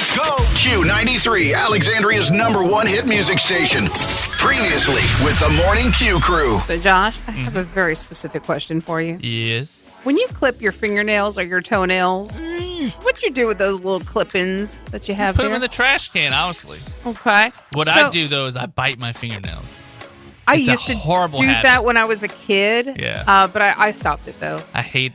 Let's go. Q93, Alexandria's #1 hit music station. Previously with the Morning Q crew. So, Josh, I have a very specific question for you. Yes. When you clip your fingernails or your toenails, what you do with those little clip-ins that you have Put here? them in the trash can, honestly. Okay. What I do, though, is I bite my fingernails. I It's a used to horrible do habit. that when I was a kid. Yeah. But I stopped it, though. I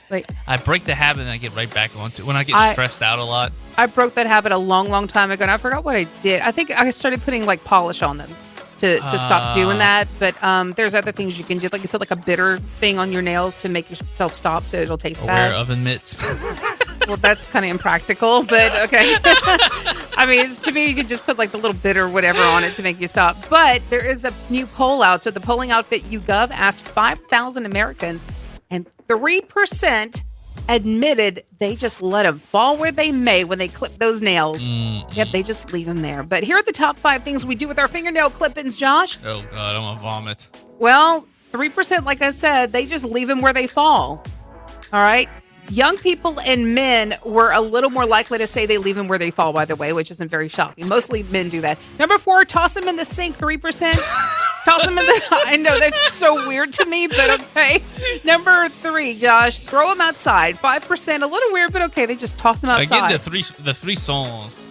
break the habit and I get right back onto it when I get stressed out a lot. I broke that habit a long, long time ago, and I forgot what I did. I think I started putting, polish on them to stop doing that. But there's other things you can do. Like, you put, a bitter thing on your nails to make yourself stop so it'll taste bad. Wear oven mitts. Well, that's kind of impractical, but okay. I mean, to me, you could just put the little bitter whatever on it to make you stop. But there is a new poll out. So the polling outfit YouGov asked 5,000 Americans, and 3% admitted they just let them fall where they may when they clip those nails. Yep, they just leave them there. But here are the top 5 things we do with our fingernail clip-ins, Josh. Oh, God, I'm going to vomit. Well, 3%, like I said, they just leave them where they fall. All right? Young people and men were a little more likely to say they leave them where they fall, by the way, which isn't very shocking. Mostly men do that. Number 4, toss them in the sink, 3%. Toss them in the... I know, that's so weird to me, but okay. Number 3, Josh, throw them outside, 5%. A little weird, but okay, they just toss them outside. I get the three songs.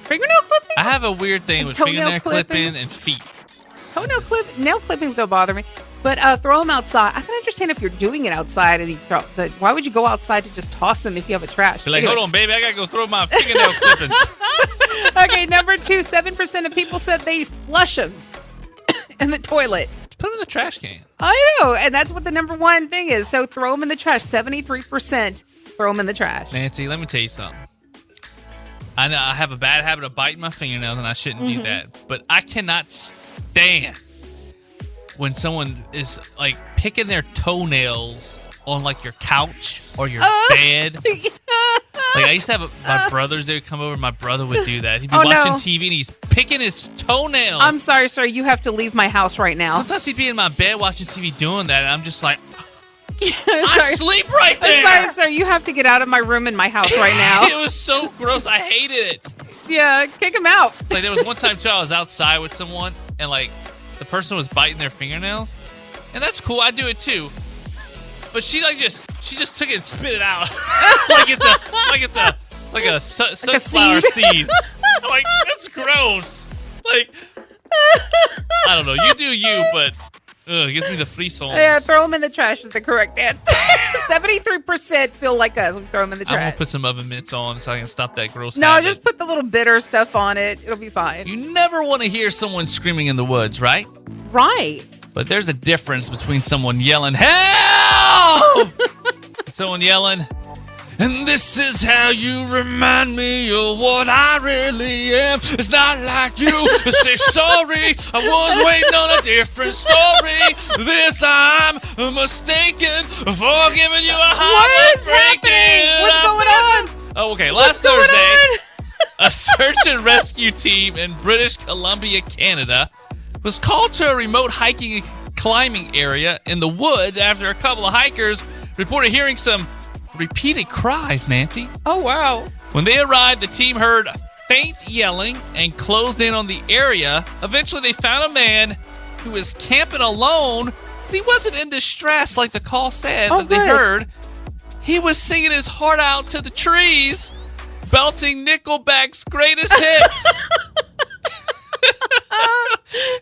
Fingernail clipping? I have a weird thing with fingernail clipping and feet. Nail clippings don't bother me. But throw them outside. I can understand if you're doing it outside and you throw, but why would you go outside to just toss them if you have a trash? Be like, hold on, baby, I gotta go throw my fingernail clippings. Okay, number 2, 7% of people said they flush them in the toilet. Put them in the trash can. I know, and that's what the number 1 thing is. So throw them in the trash. 73% throw them in the trash. Nancy, let me tell you something. I know I have a bad habit of biting my fingernails, and I shouldn't do that. But I cannot stand when someone is picking their toenails on your couch or your bed. I used to have my brothers that would come over. My brother would do that. He'd be watching TV and he's picking his toenails. I'm sorry, sir. You have to leave my house right now. Sometimes he'd be in my bed watching TV doing that, and I'm just like, sorry. I sleep right there. I'm sorry, sir. You have to get out of my room in my house right now. It was so gross. I hated it. Yeah, kick him out. There was one time too, I was outside with someone, and the person was biting their fingernails, and that's cool. I do it too. But she just took it and spit it out like a sunflower seed. I'm that's gross. I don't know. You do you, but it gives me the free souls. Yeah, throw them in the trash is the correct answer. 73% feel like us. Throw them in the trash. I'm gonna put some oven mitts on so I can stop that gross. No, habit. just put the little bitter stuff on it. It'll be fine. You never want to hear someone screaming in the woods, right? Right. But there's a difference between someone yelling, "Help!" and someone yelling, "And this is how you remind me of what I really am. It's not like you to say sorry. I was waiting on a different story. This I'm mistaken for giving you a What is heartbreaking." happening? What's going on? Oh, okay. Last Thursday, a search and rescue team in British Columbia, Canada, was called to a remote hiking and climbing area in the woods after a couple of hikers reported hearing some repeated cries, Nancy. Oh, wow. When they arrived, the team heard faint yelling and closed in on the area. Eventually, they found a man who was camping alone, but he wasn't in distress like the call said that they heard. He was singing his heart out to the trees, belting Nickelback's greatest hits.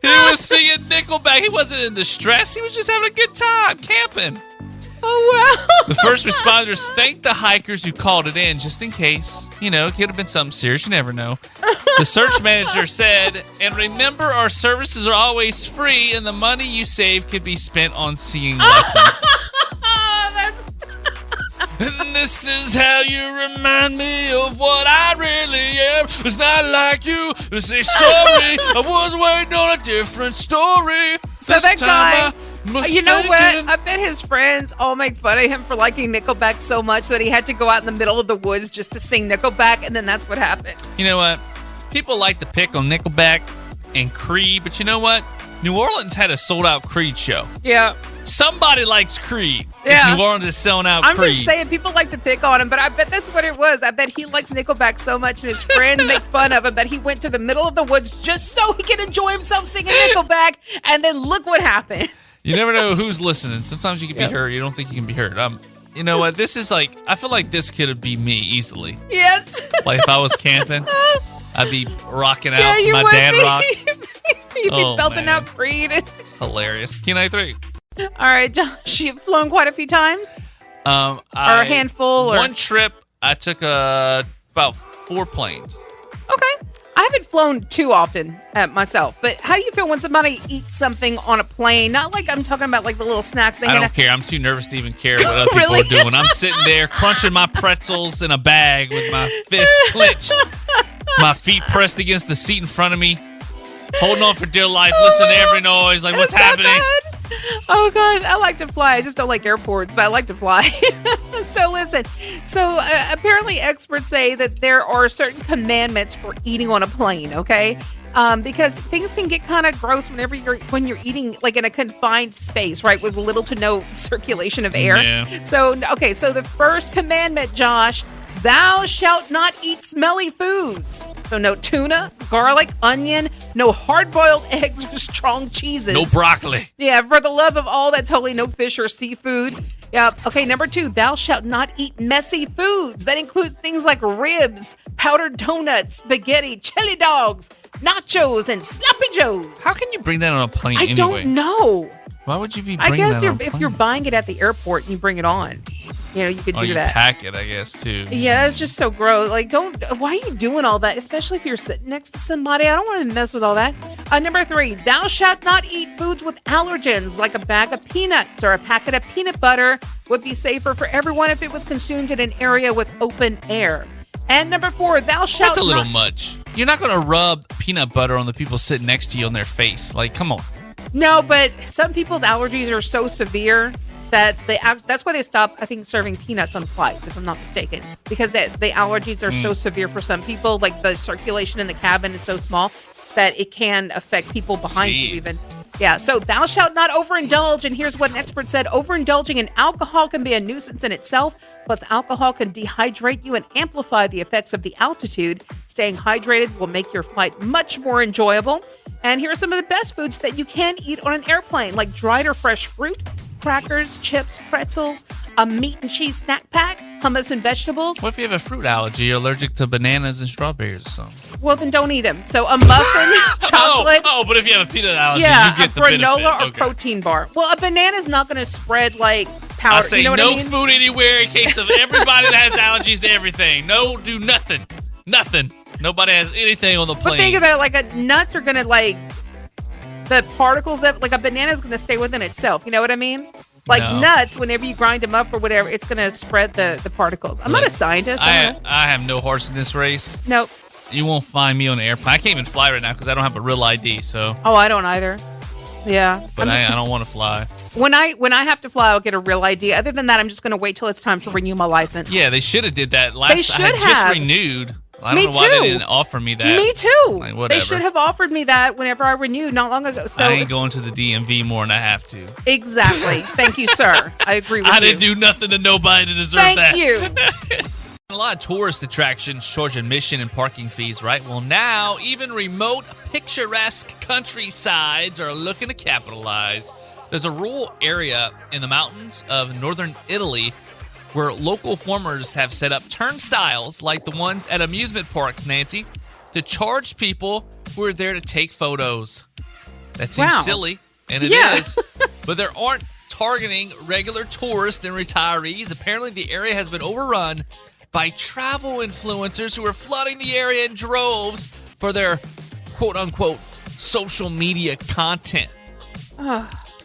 He was singing Nickelback. He wasn't in distress. He was just having a good time camping. Oh, wow. The first responders thanked the hikers who called it in just in case. You know, it could have been something serious. You never know. The search manager said, "And remember, our services are always free, and the money you save could be spent on singing lessons." And this is how you remind me of what I really am. It's not like you to say sorry. I was waiting on a different story. So this that time guy, you know what? I bet his friends all make fun of him for liking Nickelback so much that he had to go out in the middle of the woods just to sing Nickelback, and then that's what happened. You know what? People like to pick on Nickelback and Creed, but you know what? New Orleans had a sold-out Creed show. Yeah. Somebody likes Creed. Yeah. If New Orleans is selling out I'm Creed. just saying, people like to pick on him, but I bet that's what it was. I bet he likes Nickelback so much, and his friends make fun of him that he went to the middle of the woods just so he can enjoy himself singing Nickelback, and then look what happened. You never know who's listening. Sometimes you can be hurt. You don't think you can be hurt. You know what? This is like, I feel like this could be me easily. Yes. Like if I was camping, I'd be rocking out Yeah, to you my would dad be. rock. You'd be Oh, belting man. out Creed. Hilarious. Q93. All right, Josh, you've flown quite a few times? Or a handful? Or... One trip, I took about 4 planes. Okay. I haven't flown too often myself, but how do you feel when somebody eats something on a plane? Not like I'm talking about like the little snacks they I hand don't care. I'm too nervous to even care what other people Really? are doing. I'm sitting there crunching my pretzels in a bag with my fists clenched, my feet pressed against the seat in front of me, holding on for dear life, listening to every noise, like what's Is that happening? bad? Oh, God. I like to fly. I just don't like airports, but I like to fly. So listen. So apparently experts say that there are certain commandments for eating on a plane, okay? Because things can get kind of gross when you're eating like in a confined space, right? With little to no circulation of air. Yeah. So the first commandment, Josh, thou shalt not eat smelly foods. So no tuna, garlic, onion, no hard-boiled eggs or strong cheeses. No broccoli. Yeah, for the love of all that's holy, no fish or seafood. Yeah. Okay, number 2, thou shalt not eat messy foods. That includes things like ribs, powdered donuts, spaghetti, chili dogs, nachos, and sloppy joes. How can you bring that on a plane I anyway? don't know. Why would you be I bringing guess that on a if plane? you're buying it at the airport and you bring it on, you could do you that. pack it, I guess, too. Yeah, it's just so gross. Like, why are you doing all that? Especially if you're sitting next to somebody. I don't want to mess with all that. Number 3, thou shalt not eat foods with allergens, like a bag of peanuts or a packet of peanut butter would be safer for everyone if it was consumed in an area with open air. And number 4, thou shalt That's a little not... much. You're not going to rub peanut butter on the people sitting next to you on their face. Like, come on. No, but some people's allergies are so severe that that's why they stopped, I think, serving peanuts on flights, if I'm not mistaken. Because the allergies are so severe for some people, like the circulation in the cabin is so small that it can affect people behind you even. Yeah, so thou shalt not overindulge, and here's what an expert said. Overindulging in alcohol can be a nuisance in itself, plus alcohol can dehydrate you and amplify the effects of the altitude. Staying hydrated will make your flight much more enjoyable. And here are some of the best foods that you can eat on an airplane, like dried or fresh fruit, crackers, chips, pretzels, a meat and cheese snack pack, hummus and vegetables. What if you have a fruit allergy? You're allergic to bananas and strawberries or something? Well, then don't eat them. So a muffin, chocolate. Oh, but if you have a peanut allergy, Yeah, you get a the benefit. granola or Okay. protein bar. Well, a banana's not going to spread like powder. I say you know what no I mean? food anywhere in case of everybody that has allergies to everything. No, do nothing. Nothing. Nobody has anything on the plane. But think about it, like nuts are going to the particles that, like a banana's going to stay within itself. You know what I mean? Like No. nuts, whenever you grind them up or whatever, it's going to spread the particles. I'm not a scientist. I don't know. I have no horse in this race. Nope. You won't find me on an airplane. I can't even fly right now because I don't have a real ID. So, Oh, I don't either. Yeah. but I'm I just- don't want to fly. when I have to fly, I'll get a real ID. Other than that, I'm just going to wait till it's time to renew my license. Yeah, they should have did that last. They should I had just have. renewed. I Me don't know why too. they didn't offer me that. Me too. Like, They whatever. should have offered me that whenever I renewed not long ago. So I ain't it's- going to the DMV more than I have to. Exactly. Thank you, sir. I agree with you. I didn't do nothing to nobody to deserve Thank that. you. A lot of tourist attractions charge admission and parking fees, right? Well, now even remote, picturesque countrysides are looking to capitalize. There's a rural area in the mountains of northern Italy where local farmers have set up turnstiles like the ones at amusement parks, Nancy, to charge people who are there to take photos. That seems Wow. silly, and it Yeah. is, but there aren't targeting regular tourists and retirees. Apparently, the area has been overrun by travel influencers who are flooding the area in droves for their quote-unquote social media content.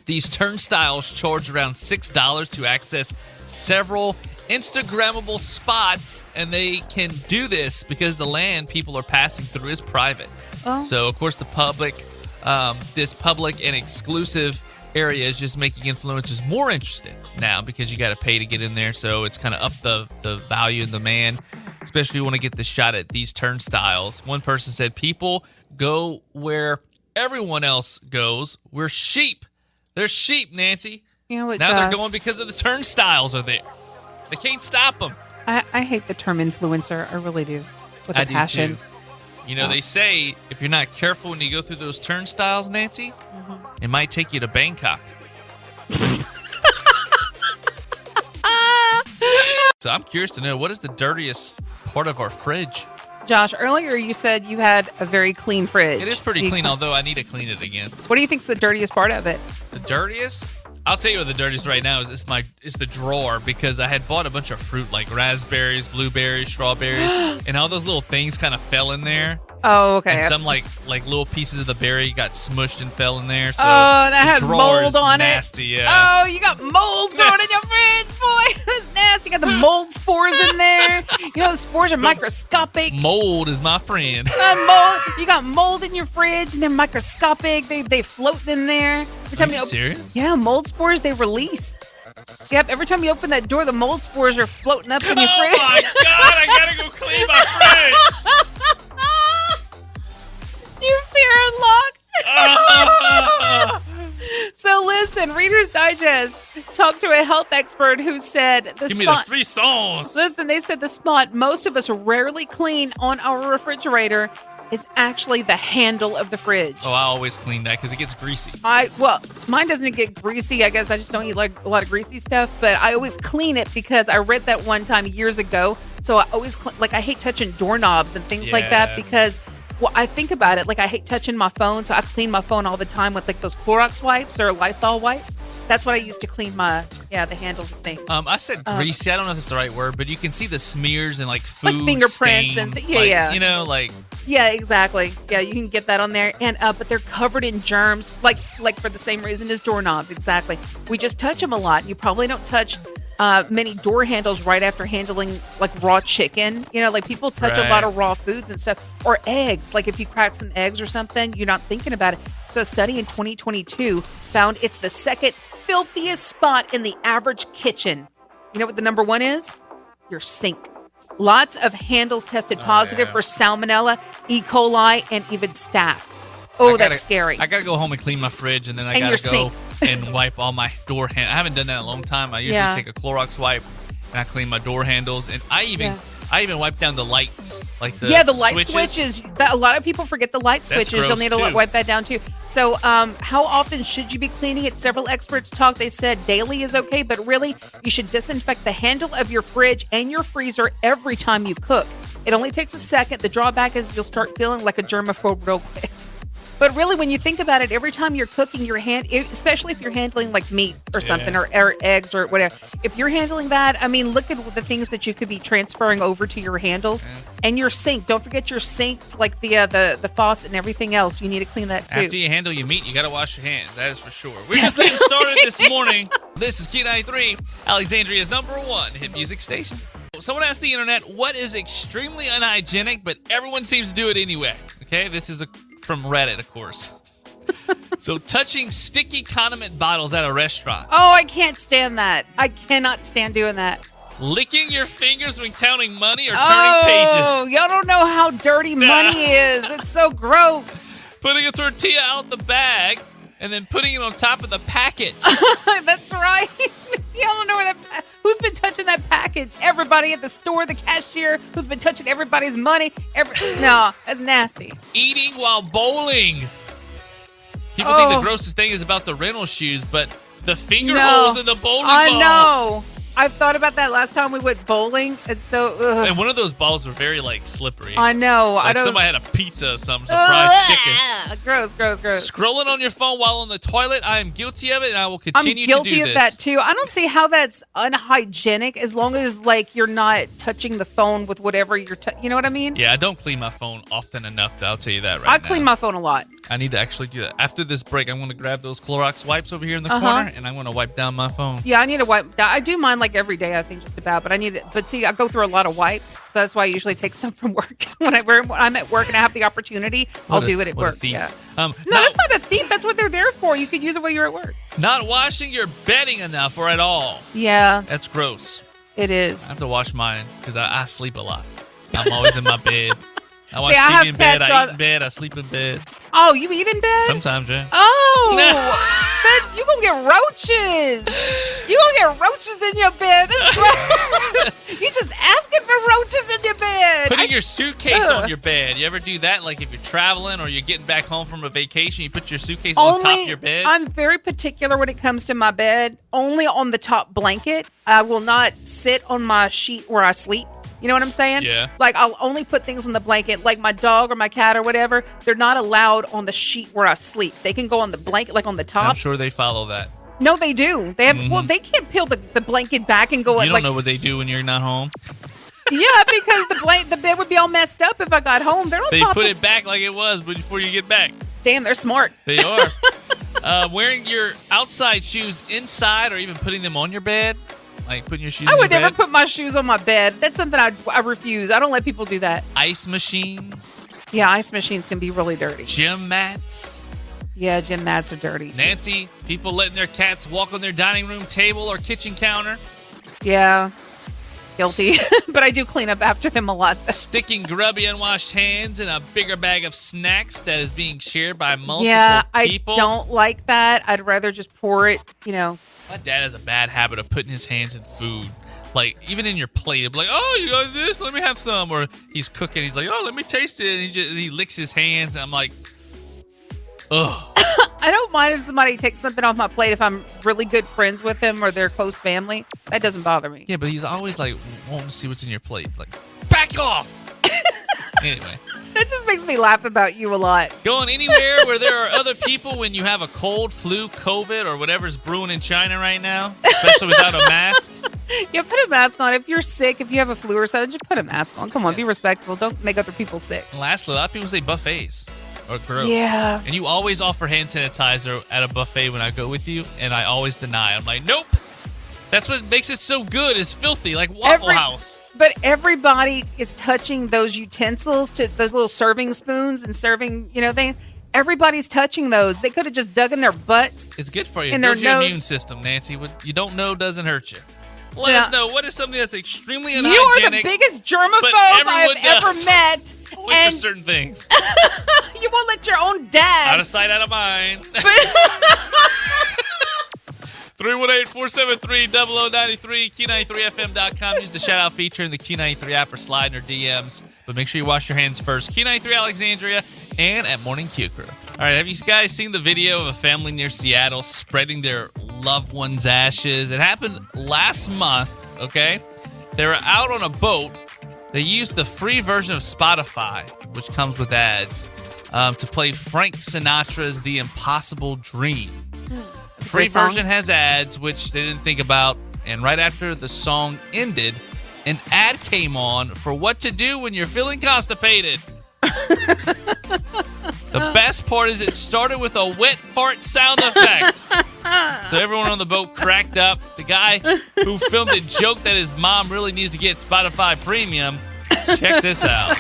These turnstiles charge around $6 to access several Instagrammable spots, and they can do this because the land people are passing through is private. So, of course, the public, this public and exclusive area is just making influencers more interested now because you got to pay to get in there. So it's kind of up the value and demand, especially if you want to get the shot at these turnstiles. One person said, people go where everyone else goes. We're sheep. They're sheep, Nancy. You know what, Now they're Josh? going because of the turnstiles are there. They can't stop them. I hate the term influencer. I really do. With a passion. Do too. You know, they say if you're not careful when you go through those turnstiles, Nancy, it might take you to Bangkok. So I'm curious to know, what is the dirtiest part of our fridge? Josh, earlier you said you had a very clean fridge. It is pretty clean, although I need to clean it again. What do you think's the dirtiest part of it? The dirtiest? I'll tell you what the dirtiest right now is. It's the drawer, because I had bought a bunch of fruit like raspberries, blueberries, strawberries, and all those little things kind of fell in there. Oh, okay. And some like little pieces of the berry got smushed and fell in there. So that has drawer mold is on nasty, it. Yeah. Oh, you got mold growing in your fridge, boy. That's nasty. You got the mold spores in there. You know, the spores are microscopic. Mold is my friend. Mold. You got mold in your fridge, and they're microscopic. They float in there. Are you serious? Yeah, mold spores, they release. Yep, every time you open that door, the mold spores are floating up in your fridge. Oh my God, I gotta go clean my fridge. You fear unlocked. So listen, Reader's Digest talked to a health expert who said Give me the frissons. Listen, they said the spot most of us rarely clean on our refrigerator is actually the handle of the fridge. Oh, I always clean that because it gets greasy. Well, mine doesn't get greasy. I guess I just don't eat like a lot of greasy stuff, but I always clean it because I read that one time years ago. So I always I hate touching doorknobs and things like that because I think about it. Like, I hate touching my phone, so I clean my phone all the time with like those Clorox wipes or Lysol wipes. That's what I use to clean the handles of things. I said greasy. I don't know if that's the right word, but you can see the smears and like food like fingerprints stain, and yeah. You know, like. Yeah, exactly. Yeah, you can get that on there, and but they're covered in germs, like for the same reason as doorknobs. Exactly. We just touch them a lot. You probably don't touch many door handles right after handling like raw chicken. You know, like people touch a lot of raw foods and stuff, or eggs. Like if you crack some eggs or something, you're not thinking about it. So a study in 2022 found it's the second filthiest spot in the average kitchen. You know what the number one is? Your sink. Lots of handles tested positive for salmonella, E. coli, and even staph. Oh, that's scary. I got to go home and clean my fridge, and then I got to go and wipe all my door handles. I haven't done that in a long time. I usually take a Clorox wipe, and I clean my door handles. And I even wipe down the lights, like the light switches. A lot of people forget the light switches. You'll need to wipe that down, too. So how often should you be cleaning it? Several experts talk. They said daily is okay, but really, you should disinfect the handle of your fridge and your freezer every time you cook. It only takes a second. The drawback is you'll start feeling like a germaphobe real quick. But really, when you think about it, every time you're cooking your especially if you're handling like meat or something or eggs or whatever, if you're handling that, I mean, look at the things that you could be transferring over to your handles and your sink. Don't forget your sinks, like the faucet and everything else. You need to clean that too. After you handle your meat, you got to wash your hands. That is for sure. We're just getting started this morning. This is Q93, Alexandria's #1 hit music station. Someone asked the internet, what is extremely unhygienic, but everyone seems to do it anyway? Okay, this is from Reddit, of course. So, touching sticky condiment bottles at a restaurant. Oh, I can't stand that. I cannot stand doing that. Licking your fingers when counting money or turning pages. Oh, y'all don't know how dirty money is. It's so gross. Putting a tortilla out the bag and then putting it on top of the package. That's right. Y'all don't know who's been touching that package? Everybody at the store, the cashier, who's been touching everybody's money. No, that's nasty. Eating while bowling. People think the grossest thing is about the rental shoes, but the finger holes in the bowling balls. I know. I've thought about that last time we went bowling. It's so. Ugh. And one of those balls were very slippery. I know. It's like somebody had a pizza or something, some fried chicken. Gross. Scrolling on your phone while on the toilet. I am guilty of it, and I will continue to do this. I'm guilty of that too. I don't see how that's unhygienic as long as you're not touching the phone with whatever you're. You know what I mean? Yeah, I don't clean my phone often enough. I'll tell you that right now. I clean my phone a lot. I need to actually do that. After this break, I'm going to grab those Clorox wipes over here in the corner, and I'm going to wipe down my phone. Yeah, I need to wipe. I do mine every day, I think, just about. But I need it. But see, I go through a lot of wipes, so that's why I usually take some from work. when I'm at work and I have the opportunity, I'll do it at work. Yeah. No, that's not a thief. That's what they're there for. You could use it while you're at work. Not washing your bedding enough or at all. Yeah. That's gross. It is. I have to wash mine because I sleep a lot. I'm always in my bed. I watch TV in bed, I eat in bed, I sleep in bed. Oh, you eat in bed? Sometimes, yeah. Oh! Bitch, you gonna get roaches. You gonna get roaches in your bed. That's right. You just asking for roaches in your bed. Putting your suitcase on your bed. You ever do that? Like if you're traveling or you're getting back home from a vacation, you put your suitcase on top of your bed? I'm very particular when it comes to my bed. Only on the top blanket. I will not sit on my sheet where I sleep. You know what I'm saying? Yeah. Like, I'll only put things on the blanket, like my dog or my cat or whatever. They're not allowed on the sheet where I sleep. They can go on the blanket, like on the top. I'm sure they follow that. No, they do. They have. Well, they can't peel the blanket back and go. You don't know what they do when you're not home. Yeah, because the bed would be all messed up if I got home. They're on They top. put it back like it was before you get back. Damn, they're smart. They are. Wearing your outside shoes inside or even putting them on your bed. Like putting your shoes I in would your never bed. put my shoes on my bed. That's something I refuse. I don't let people do that. Ice machines. Yeah, ice machines can be really dirty. Gym mats. Yeah, gym mats are dirty. Nancy, people letting their cats walk on their dining room table or kitchen counter. Yeah, guilty. But I do clean up after them a lot. Sticking grubby unwashed hands in a bigger bag of snacks that is being shared by multiple people. I don't like that. I'd rather just pour it, My dad has a bad habit of putting his hands in food. Like, even in your plate, he'll be like, oh, you got this? Let me have some. Or he's cooking. He's like, oh, let me taste it. And he licks his hands. And I'm like, ugh. I don't mind if somebody takes something off my plate if I'm really good friends with them or they're close family. That doesn't bother me. Yeah, but he's always like wanting to see what's in your plate. Like, back off. Anyway. That just makes me laugh about you a lot. Going anywhere where there are other people when you have a cold, flu, COVID, or whatever's brewing in China right now, especially without a mask. Yeah, put a mask on. If you're sick, if you have a flu or something, just put a mask on. Come on, be respectful. Don't make other people sick. And lastly, a lot of people say buffets are gross. Yeah. And you always offer hand sanitizer at a buffet when I go with you, and I always deny. I'm like, nope. That's what makes it so good. It's filthy, like Waffle House. But everybody is touching those utensils, to those little serving spoons and serving, things. Everybody's touching those. They could have just dug in their butts. It's good for you. In It their builds your nose. immune system, Nancy. What you don't know doesn't hurt you. Let us know, what is something that's extremely unhygienic? You are the biggest germaphobe I've ever met. Only for certain things. You won't let your own dad. Out of sight, out of mind. 318-473-0093, Q93FM.com. Use the shout-out feature in the Q93 app or slide in our DMs. But make sure you wash your hands first. Q93 Alexandria and at Morning Q Crew. All right, have you guys seen the video of a family near Seattle spreading their loved one's ashes? It happened last month, okay? They were out on a boat. They used the free version of Spotify, which comes with ads, to play Frank Sinatra's The Impossible Dream. The free version has ads, which they didn't think about. And right after the song ended, an ad came on for what to do when you're feeling constipated. The best part is it started with a wet fart sound effect. So everyone on the boat cracked up. The guy who filmed it joked that his mom really needs to get Spotify Premium. Check this out.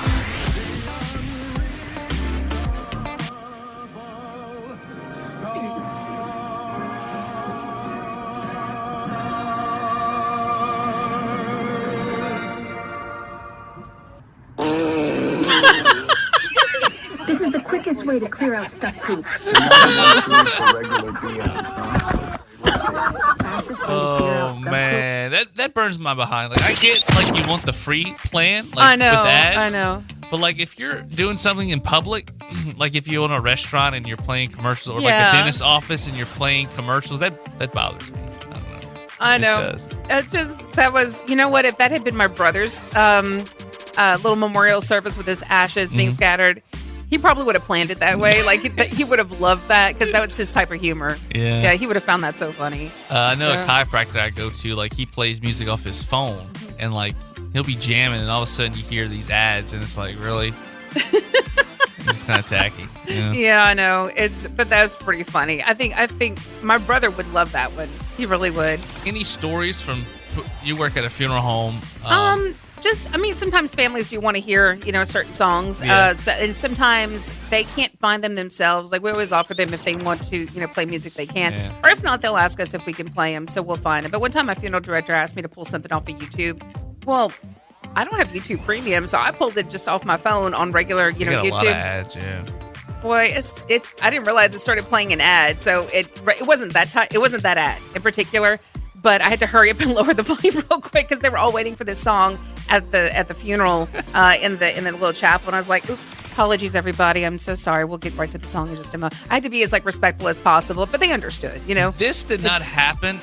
This is the quickest way to clear out stuck poop. Oh man, that burns my behind. Like I get like you want the free plan, like I know, with ads. I know. But like if you're doing something in public, like if you own a restaurant and you're playing commercials, or like Yeah. a dentist office and you're playing commercials, that bothers me. I don't know. I It know. just does. That was, you know what? If that had been my brother's little memorial service with his ashes being scattered, he probably would have planned it that way. Like he would have loved that because that was his type of humor. Yeah. He would have found that so funny. I know a chiropractor I go to, like he plays music off his phone and like he'll be jamming and all of a sudden you hear these ads and it's like, really? It's just kind of tacky. You know? Yeah, I know. But that's pretty funny. I think my brother would love that one. He really would. Any stories from you work at a funeral home? Sometimes families do want to hear, certain songs. Yeah. And sometimes they can't find them themselves. Like we always offer them if they want to, play music, they can. Yeah. Or if not, they'll ask us if we can play them. So we'll find it. But one time my funeral director asked me to pull something off of YouTube. Well, I don't have YouTube Premium, so I pulled it just off my phone on regular, You got YouTube. a lot of ads, yeah. boy, it's. I didn't realize it started playing an ad, so it wasn't that time. It wasn't that ad in particular, but I had to hurry up and lower the volume real quick because they were all waiting for this song at the funeral in the little chapel, and I was like, "Oops, apologies, everybody. I'm so sorry. We'll get right to the song in just a moment." I had to be as respectful as possible, but they understood. This did not happen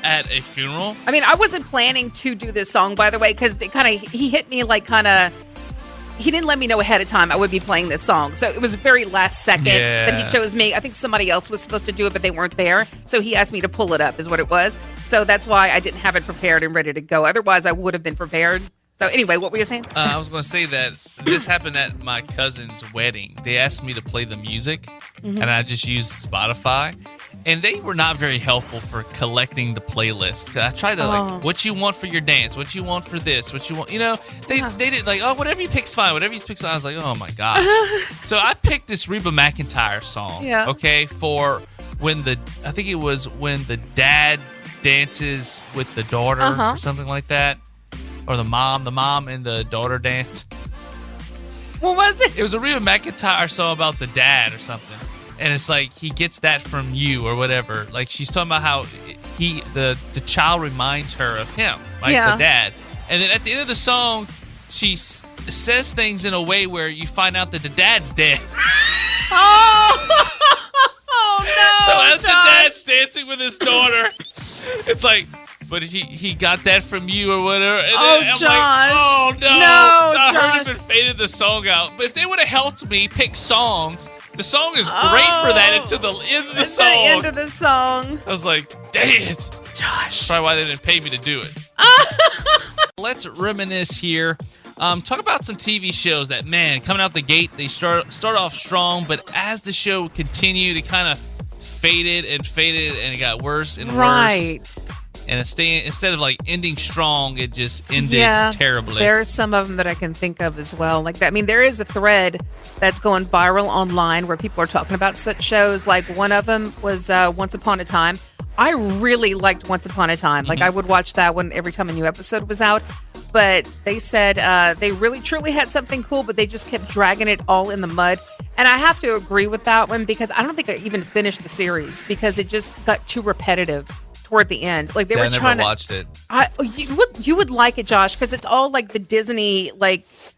at a funeral. I mean, I wasn't planning to do this song, by the way, because he hit me he didn't let me know ahead of time I would be playing this song. So it was very last second that he chose me. I think somebody else was supposed to do it, but they weren't there. So he asked me to pull it up is what it was. So that's why I didn't have it prepared and ready to go. Otherwise, I would have been prepared. So anyway, what were you saying? I was going to say that this happened at my cousin's wedding. They asked me to play the music, and I just used Spotify. And they were not very helpful for collecting the playlist. I tried to what you want for your dance, what you want for this, what you want. They did whatever you pick's fine, whatever you pick's fine. I was like, oh my gosh. So I picked this Reba McEntire song. Yeah. Okay, for when the dad dances with the daughter or something like that, or the mom and the daughter dance. What was it? It was a Reba McEntire song about the dad or something. And it's like he gets that from you or whatever. Like she's talking about how the child reminds her of him, the dad. And then at the end of the song, she says things in a way where you find out that the dad's dead. Oh no! So as the Josh. dad's dancing with his daughter, it's like, but he got that from you or whatever. And Oh, then I'm Josh. like, oh no! No, So I heard Josh. him and faded the song out. But if they would have helped me pick songs. The song is great for that until the end of the song. The end of the song. I was like, dang it. Josh. Probably why they didn't pay me to do it. Let's reminisce here. Talk about some TV shows that, man, coming out the gate, they start off strong, but as the show continued, it kind of faded, and it got worse and worse. Right. And instead of ending strong, it just ended terribly. There are some of them that I can think of as well. Like that. I mean, there is a thread that's going viral online where people are talking about such shows. Like one of them was Once Upon a Time. I really liked Once Upon a Time. Like I would watch that one every time a new episode was out. But they said they really truly had something cool, but they just kept dragging it all in the mud. And I have to agree with that one because I don't think I even finished the series because it just got too repetitive toward the end. Like they were trying to watched it. You would like it, Josh, because it's all like the Disney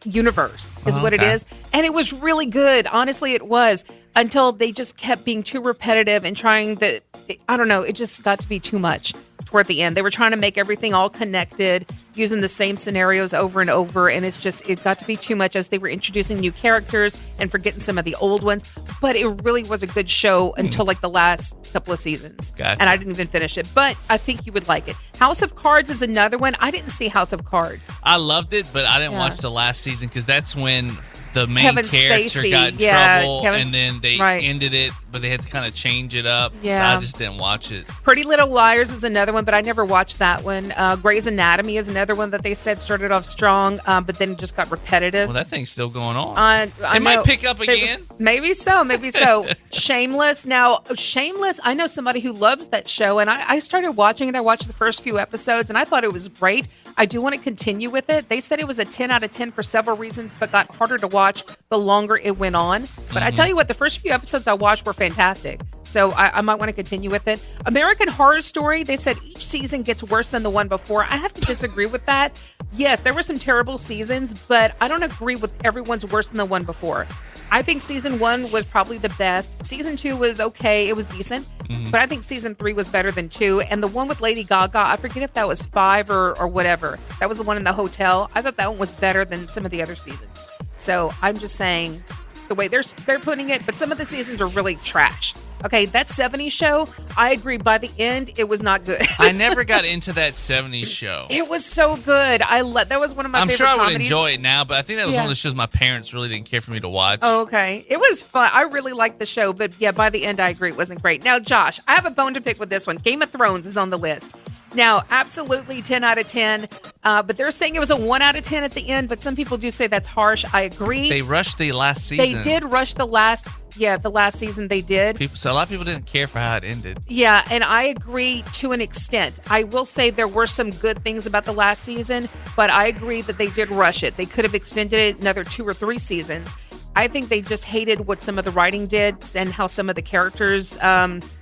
universe is what it is. And it was really good. Honestly, it was until they just kept being too repetitive and trying to, I don't know, it just got to be too much toward the end. They were trying to make everything all connected using the same scenarios over and over. And it got to be too much as they were introducing new characters and forgetting some of the old ones. But it really was a good show until the last couple of seasons. Gotcha. And I didn't even finish it. But I think you would like it. House of Cards is another one. I didn't see House of Cards. I loved it, but I didn't watch the last season because that's when the main Kevin character Spacey. got in trouble, and then they ended it, but they had to kind of change it up. So I just didn't watch it. Pretty Little Liars is another one, but I never watched that one. Grey's Anatomy is another one that they said started off strong, but then just got repetitive. Well, that thing's still going on. It might pick up again. Maybe so. Shameless. Now, Shameless, I know somebody who loves that show, and I started watching it. I watched the first few episodes, and I thought it was great. I do want to continue with it. They said it was a 10 out of 10 for several reasons, but got harder to watch the longer it went on. But I tell you what, the first few episodes I watched were fantastic. So I might want to continue with it. American Horror Story, they said each season gets worse than the one before. I have to disagree with that. Yes, there were some terrible seasons, but I don't agree with everyone's worse than the one before. I think season 1 was probably the best. Season 2 was okay. It was decent. But I think season 3 was better than 2. And the one with Lady Gaga, I forget if that was 5 or whatever. That was the one in the hotel. I thought that one was better than some of the other seasons. So I'm just saying the way they're putting it, but some of the seasons are really trash. Okay, that 70s show, I agree. By the end, it was not good. I never got into that 70s show. It was so good. That was one of my favorite I'm sure I would comedies. enjoy it now, but I think that was one of the shows my parents really didn't care for me to watch. Oh, okay. It was fun. I really liked the show, but yeah, by the end, I agree. It wasn't great. Now, Josh, I have a bone to pick with this one. Game of Thrones is on the list. Now, absolutely 10 out of 10, but they're saying it was a 1 out of 10 at the end, but some people do say that's harsh. I agree. They rushed the last season. They did rush the last season they did. So a lot of people didn't care for how it ended. Yeah, and I agree to an extent. I will say there were some good things about the last season, but I agree that they did rush it. They could have extended it another 2 or 3 seasons. I think they just hated what some of the writing did and how some of the characters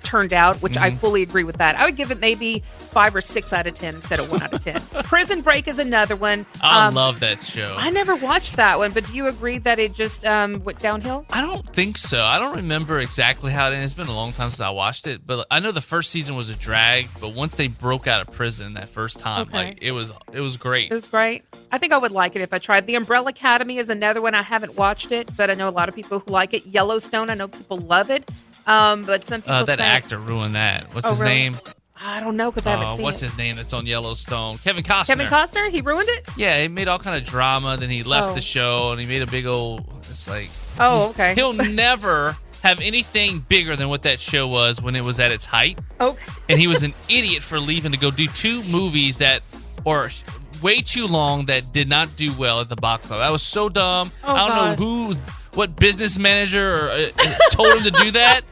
turned out, which I fully agree with that. I would give it maybe 5 or 6 out of 10 instead of 1 out of 10. Prison Break is another one. I love that show. I never watched that one, but do you agree that it just went downhill? I don't think so. I don't remember exactly how it ended. It's been a long time since I watched it, but I know the first season was a drag, but once they broke out of prison that first time, like it was great. It was great. I think I would like it if I tried. The Umbrella Academy is another one. I haven't watched it, but I know a lot of people who like it. Yellowstone, I know people love it, but some people that say... actor ruined that. What's his name? I don't know because I haven't seen what's it. his name that's on Yellowstone? Kevin Costner. Kevin Costner? He ruined it? Yeah, he made all kind of drama. Then he left the show, and he made a big old... It's like... Oh, okay. He'll never have anything bigger than what that show was when it was at its height. Okay. And he was an idiot for leaving to go do 2 movies that are way too long that did not do well at the box office. That was so dumb. I don't know what business manager told him to do that.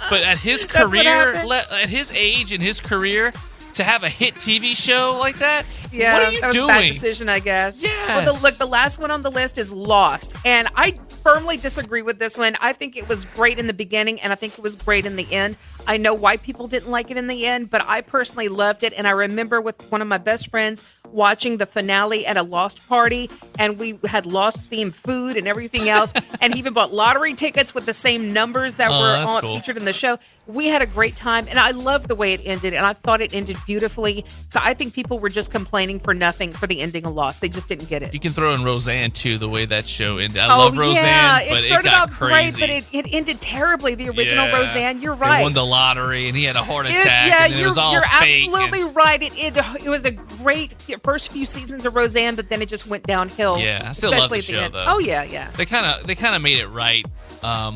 But at his career, at his age and his career, to have a hit TV show like that, yeah, what are you that was doing? A bad decision, I guess. Yes. Well, the last one on the list is Lost, and I firmly disagree with this one. I think it was great in the beginning, and I think it was great in the end. I know why people didn't like it in the end, but I personally loved it, and I remember with one of my best friends watching the finale at a Lost party, and we had Lost-themed food and everything else, and he even bought lottery tickets with the same numbers that were featured in the show. We had a great time, and I loved the way it ended, and I thought it ended beautifully. So I think people were just complaining for nothing for the ending of Lost. They just didn't get it. You can throw in Roseanne, too, the way that show ended. I love Roseanne, but it started got off crazy. great, but it ended terribly. The original Roseanne, you're right. He won the lottery, and he had a heart attack, and it was all you're fake. You're absolutely right. It was a great first few seasons of Roseanne, but then it just went downhill. Yeah, I still love the show, though. Oh, yeah. They kind of made it right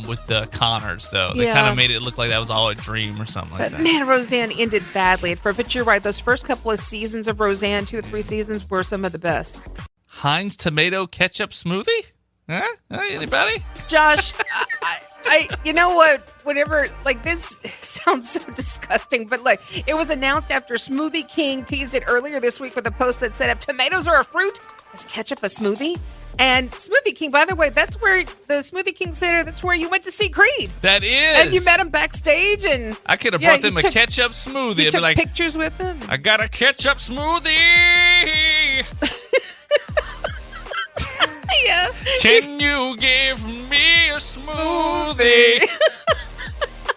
with the Connors, though. They kind of made it look like that was all a dream or something like that. Man, Roseanne ended badly at first, but you're right. Those first couple of seasons of Roseanne, 2 or 3 seasons, were some of the best. Heinz tomato ketchup smoothie? Huh? Anybody? Josh, I you know what? Whenever, like, this sounds so disgusting, but like, it was announced after Smoothie King teased it earlier this week with a post that said, if tomatoes are a fruit, is ketchup a smoothie? And Smoothie King, by the way, that's where the Smoothie King Center, that's where you went to see Creed. That is. And you met him backstage, and I could have brought them a ketchup smoothie. You I'd took be like, pictures with them. I got a ketchup smoothie. Yeah. Can you give me a smoothie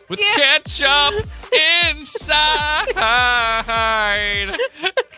with ketchup inside?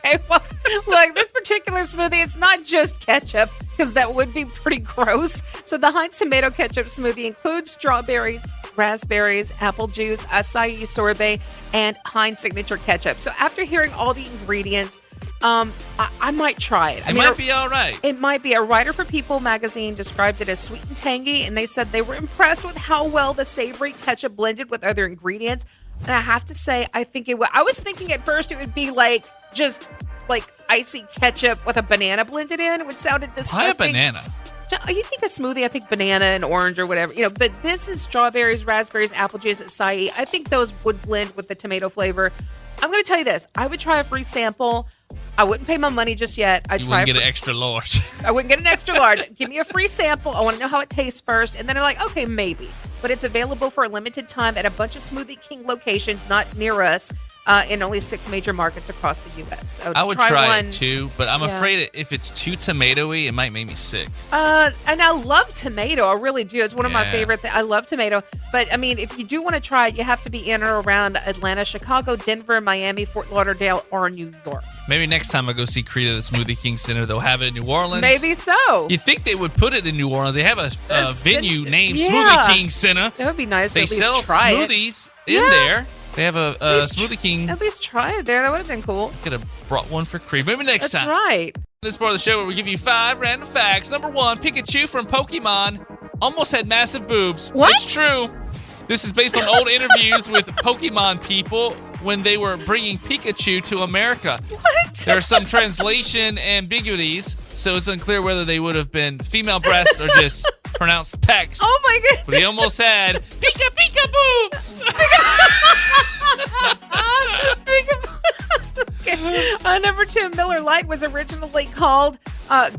Okay, well, look, this particular smoothie, it's not just ketchup, because that would be pretty gross. So the Heinz tomato ketchup smoothie includes strawberries, raspberries, apple juice, acai sorbet, and Heinz signature ketchup. So after hearing all the ingredients, I might try it. It might be all right. It might be. A writer for People magazine described it as sweet and tangy, and they said they were impressed with how well the savory ketchup blended with other ingredients. And I have to say, I think it would. I was thinking at first it would be like just like icy ketchup with a banana blended in, which sounded disgusting. Why a banana? You think a smoothie, I think banana and orange or whatever, but this is strawberries, raspberries, apple juice, acai. I think those would blend with the tomato flavor. I'm going to tell you this. I would try a free sample. I wouldn't pay my money just yet. You wouldn't get an extra large. I wouldn't get an extra large. Give me a free sample. I want to know how it tastes first. And then I'm like, okay, maybe. But it's available for a limited time at a bunch of Smoothie King locations, not near us. In only 6 major markets across the U.S. So I would try it too, but I'm afraid if it's too tomatoey, it might make me sick. And I love tomato. I really do. It's one of my favorite things. I love tomato. But, I mean, if you do want to try it, you have to be in or around Atlanta, Chicago, Denver, Miami, Fort Lauderdale, or New York. Maybe next time I go see Creed at the Smoothie King Center, they'll have it in New Orleans. Maybe so. You think they would put it in New Orleans? They have a venue named Smoothie King Center. That would be nice to they at least sell try smoothies in there. They have a Smoothie King. At least try it there. That would have been cool. Could have brought one for Creed. Maybe next time. That's right. This part of the show where we give you 5 random facts. Number 1, Pikachu from Pokemon almost had massive boobs. What? It's true. This is based on old interviews with Pokemon people when they were bringing Pikachu to America. What? There are some translation ambiguities, so it's unclear whether they would have been female breasts or just pronounced pecs. Oh my goodness. But he almost had Pika boobs. Okay. Number 2, Miller Lite was originally called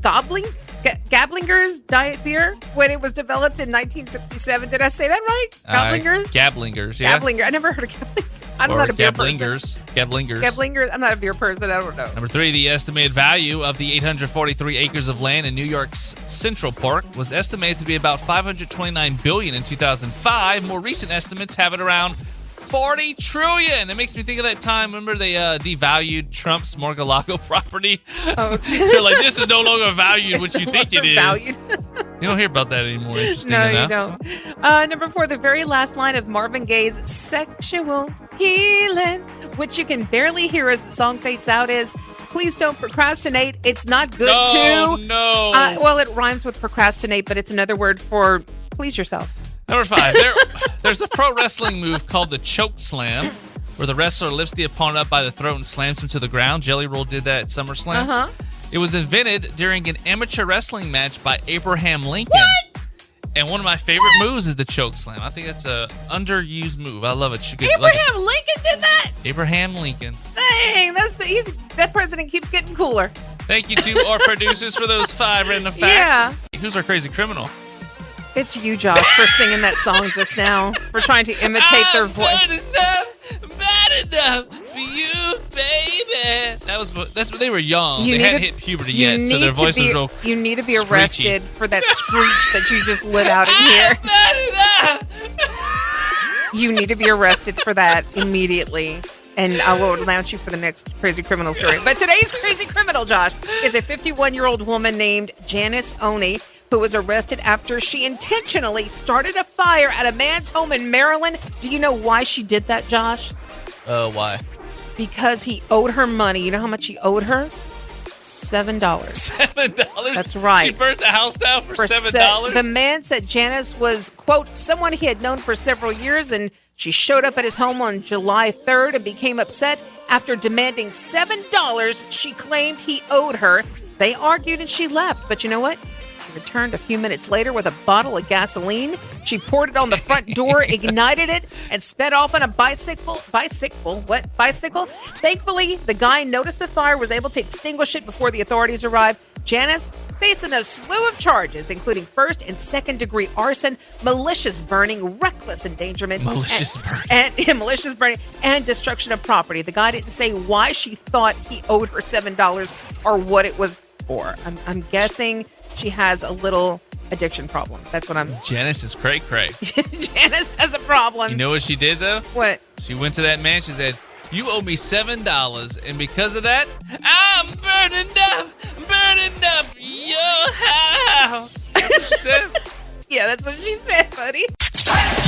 Gobbling Gablinger's diet beer when it was developed in 1967. Did I say that right? Gablinger's? Gablingers, yeah. Gablinger. I never heard of Gablinger. I'm not a beer person. Gablingers. I'm not a beer person. I don't know. Number 3, the estimated value of the 843 acres of land in New York's Central Park was estimated to be about $529 billion in 2005. More recent estimates have it around $40 trillion. It makes me think of that time. Remember they devalued Trump's Mar-a-Lago property? Oh. They're like, this is no longer valued what you think it is. Valued. You don't hear about that anymore. Interesting No, enough. you don't. Number 4, the very last line of Marvin Gaye's Sexual Healing, which you can barely hear as the song fades out, is, please don't procrastinate. It's not good Oh, to. no. Well, it rhymes with procrastinate, but it's another word for please yourself. Number 5, there's a pro wrestling move called the choke slam, where the wrestler lifts the opponent up by the throat and slams him to the ground. Jelly Roll did that at SummerSlam. Uh-huh. It was invented during an amateur wrestling match by Abraham Lincoln. What? And one of my favorite moves is the choke slam. I think that's a underused move. I love it. Abraham Lincoln did that? Abraham Lincoln. Dang, that president keeps getting cooler. Thank you to our producers for those 5 random facts. Yeah. Who's our crazy criminal? It's you, Josh, for singing that song just now. For trying to imitate their voice. Bad enough for you, baby. That's when they were young. They hadn't hit puberty yet, so their voice was real. You need to be screechy. arrested for that screech that you just let out in here. Bad enough. You need to be arrested for that immediately. And I will announce you for the next crazy criminal story. But today's crazy criminal, Josh, is a 51-year-old woman named Janice Oney, who was arrested after she intentionally started a fire at a man's home in Maryland. Do you know why she did that, Josh? Why? Because he owed her money. You know how much he owed her? $7. $7? That's right. She burnt the house down for $7? The man said Janice was, quote, someone he had known for several years, and she showed up at his home on July 3rd and became upset after demanding $7 she claimed he owed her. They argued and she left. But you know what? She returned a few minutes later with a bottle of gasoline. She poured it on the front door, ignited it, and sped off on a bicycle. Bicycle? Thankfully, the guy noticed the fire, was able to extinguish it before the authorities arrived. Janice facing a slew of charges, including first and second degree arson, malicious burning, reckless endangerment, malicious burning, and destruction of property. The guy didn't say why she thought he owed her $7 or what it was for. I'm guessing she has a little addiction problem. That's what I'm. Janice is cray-cray. Janice has a problem. You know what she did, though? What? She went to that man. She said, you owe me $7, and because of that, I'm burning up your house. That's what she said. Yeah, that's what she said, buddy.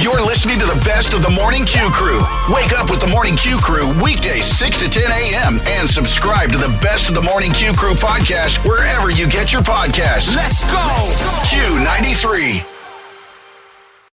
You're listening to the best of the Morning Q Crew. Wake up with the Morning Q Crew weekdays 6 to 10 a.m. and subscribe to the best of the Morning Q Crew podcast wherever you get your podcasts. Let's go! Q93.